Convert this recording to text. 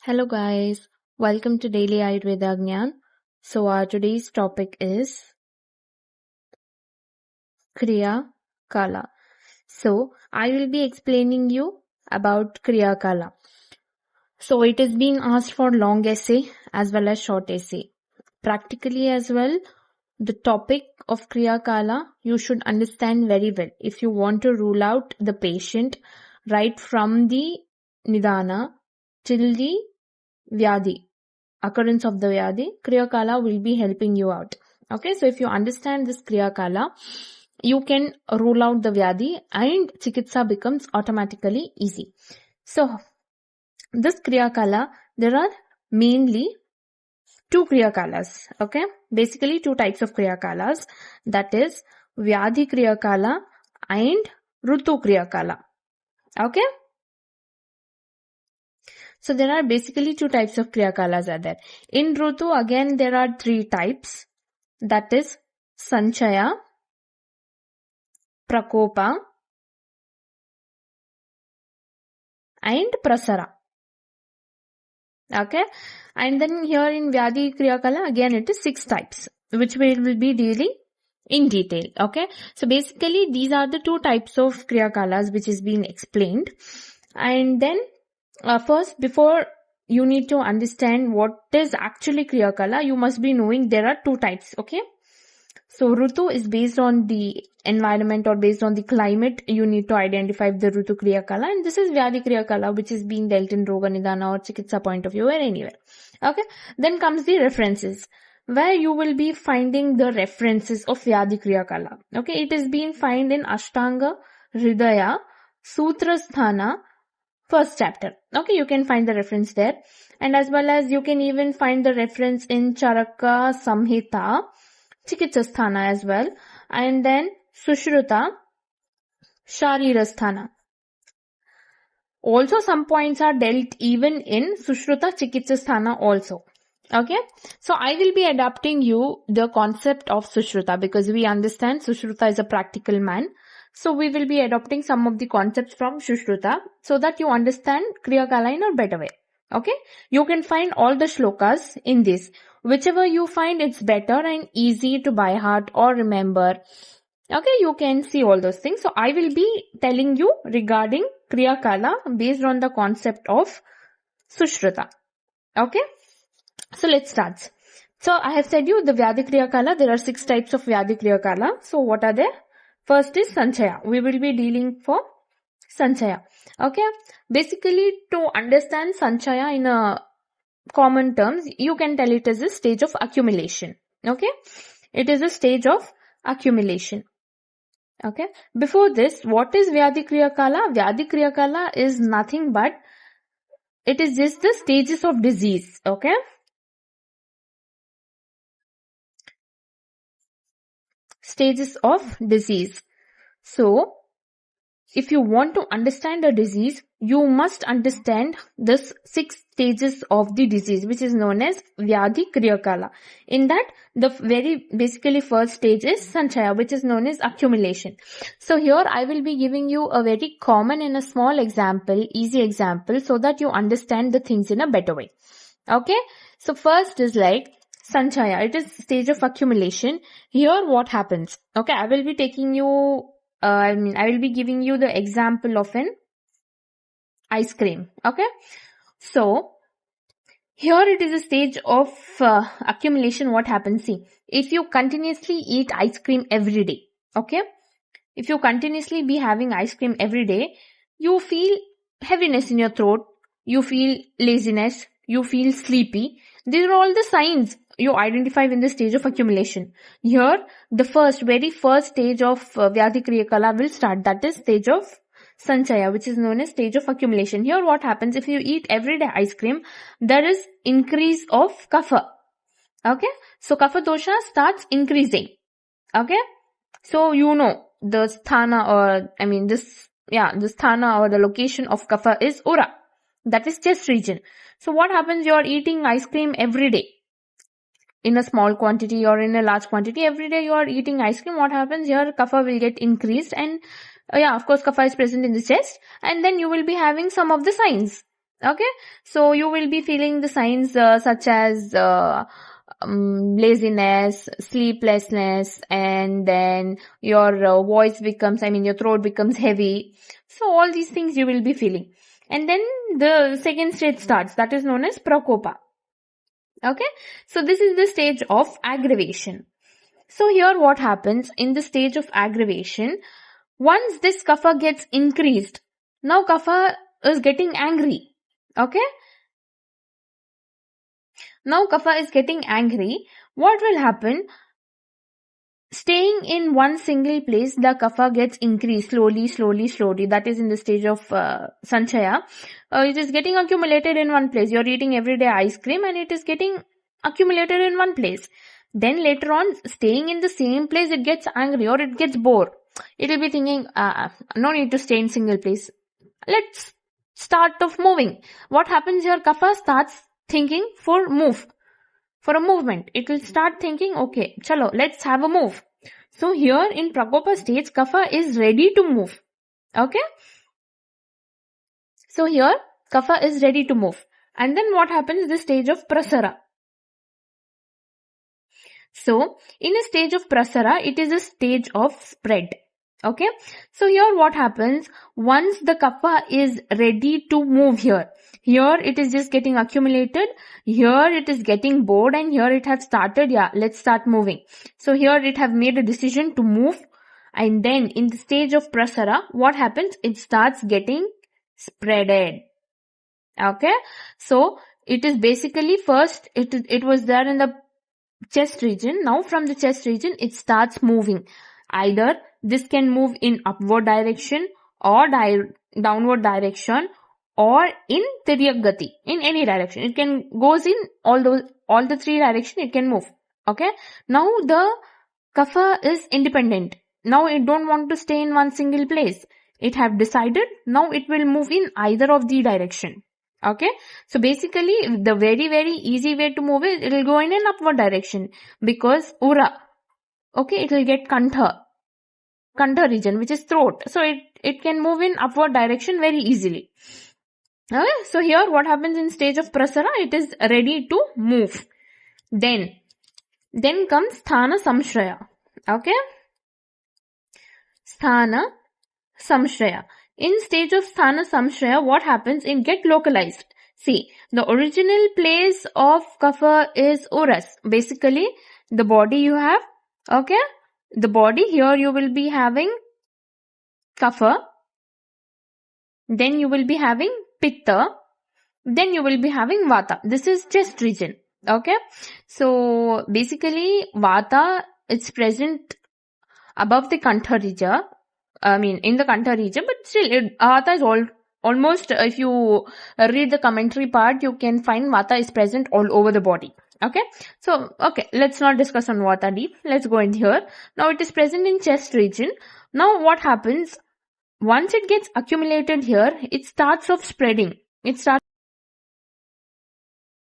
Hello guys, welcome to Daily Ayurveda Gyan. So our today's topic is Kriya Kāla. So I will be explaining you about Kriya Kāla. So it is being asked for long essay as well as short essay. Practically as well, the topic of Kriya Kāla you should understand very well if you want to rule out the patient right from the Nidana till the Vyadi. Occurrence of the Vyadi, Kriya Kāla will be helping you out. Okay, so if you understand this Kriya Kāla, you can rule out the Vyadi and Chikitsa becomes automatically easy. So, this Kriya Kāla, there are mainly two Kriya Kālas. Okay, basically two types of Kriya Kālas. That is Vyadi Kriya Kāla and Rutu Kriya Kāla. Okay. So there are basically two types of Kriya Kālas are there. In Rutu, again, there are three types. That is Sanchaya, Prakopa, and Prasara. Okay. And then here in Vyadi Kriya Kāla, again, it is 6 types, which we will be dealing in detail. Okay. So basically, these are the two types of Kriya Kālas which is being explained. And then first, before you need to understand what is actually Kriya Kāla, you must be knowing there are two types, okay? So, Rutu is based on the environment or based on the climate. You need to identify the Rutu Kriya Kāla, and this is Vyadi Kriya Kāla, which is being dealt in Roga Nidana or Chikitsa point of view or anywhere. Okay? Then comes the references, where you will be finding the references of Vyadi Kriya Kāla. Okay? It is being found in Ashtanga, Hridaya, Sutra Sthana, first chapter. Okay, you can find the reference there. And as well as you can even find the reference in Charaka Samhita, Chikitsa Sthana as well. And then Sushruta, Sharira Sthana. Also some points are dealt even in Sushruta Chikitsa Sthana also. Okay, so I will be adapting you the concept of Sushruta because we understand Sushruta is a practical man. So we will be adopting some of the concepts from Sushruta so that you understand Kriya Kāla in a better way. Okay, you can find all the shlokas in this. Whichever you find it's better and easy to by heart or remember. Okay, you can see all those things. So I will be telling you regarding Kriya Kāla based on the concept of Sushruta. Okay. So let's start. So I have said you the Vyadi Kriya Kāla. There are 6 types of Vyadi Kriya Kāla. So what are they? First is Sanchaya. We will be dealing for Sanchaya. Okay. Basically to understand Sanchaya in a common terms, you can tell it as a stage of accumulation. Okay. It is a stage of accumulation. Okay. Before this, what is Vyadi Kriya Kāla? Vyadi Kriya Kāla is nothing but it is just the stages of disease. Okay. Stages of disease. So, if you want to understand a disease, you must understand this 6 stages of the disease, which is known as Vyadi Kriya Kāla. In that, the very basically first stage is Sanchaya, which is known as accumulation. So here I will be giving you a very common and a small example, easy example, so that you understand the things in a better way. Okay? So first is like Sanchaya. It is stage of accumulation. Here what happens? Okay, I will be taking you, I will be giving you the example of an ice cream. Okay. So, here it is a stage of accumulation. What happens? See, if you continuously eat ice cream every day. Okay. If you continuously be having ice cream every day, you feel heaviness in your throat. You feel laziness. You feel sleepy. These are all the signs you identify in the stage of accumulation. Here, the very first stage of Vyadi Kriya Kāla will start. That is stage of Sanchaya, which is known as stage of accumulation. Here, what happens if you eat everyday ice cream? There is increase of kapha. Okay, so kapha dosha starts increasing. Okay, so you know the Sthana the Sthana or the location of kapha is Ura. That is chest region. So what happens? You are eating ice cream every day. In a small quantity or in a large quantity, every day you are eating ice cream. What happens? Your kapha will get increased and of course kapha is present in the chest, and then you will be having some of the signs. Okay, so you will be feeling the signs such as laziness, sleeplessness, and then your voice becomes, your throat becomes heavy. So all these things you will be feeling. And then the second stage starts, that is known as Prakopa. Okay, so this is the stage of aggravation. So here what happens in the stage of aggravation, once this kapha gets increased, now kapha is getting angry. Okay, now kapha is getting angry. What will happen? Staying in one single place, the kapha gets increased slowly. That is in the stage of Sanchaya. It is getting accumulated in one place. You're eating everyday ice cream and it is getting accumulated in one place. Then later on, staying in the same place, it gets angry or it gets bored. It will be thinking, no need to stay in single place. Let's start of moving. What happens? Your kapha starts thinking for a movement. It will start thinking, okay, chalo, let's have a move. So here in Prakopa stage, kapha is ready to move. Okay. So here, kapha is ready to move. And then what happens? The stage of Prasara. So in a stage of Prasara, it is a stage of spread. Okay. So here what happens? Once the kapha is ready to move here it is just getting accumulated. Here it is getting bored and here it has started. Yeah, let's start moving. So here it have made a decision to move. And then in the stage of Prasara, what happens? It starts getting spreaded. Okay. So it is basically first, it was there in the chest region. Now from the chest region, it starts moving. Either this can move in upward direction or downward direction or in Tiryak Gati, in any direction. It can goes in all the three directions it can move. Okay. Now the kapha is independent. Now it don't want to stay in one single place. It have decided now it will move in either of the direction. Okay. So basically the very, very easy way to move it will go in an upward direction because ura. Okay. It will get kantha region, which is throat. So it can move in upward direction very easily. Okay. So here what happens in stage of Prasara, it is ready to move. Then comes Sthana Samshraya. Okay. Sthana Samshraya. In stage of Sthana Samshraya, what happens? It get localized. See, the original place of kapha is Uras. Basically, the body you have, okay? The body here you will be having kapha. Then you will be having pitta. Then you will be having vata. This is chest region. Okay. So basically vata, it's present above the kantha region. In the kantha region, but still vata is almost, if you read the commentary part, you can find vata is present all over the body. Okay. So, okay, let's not discuss on vata deep. Let's go in here. Now it is present in chest region. Now what happens? Once it gets accumulated here, it starts off spreading. It starts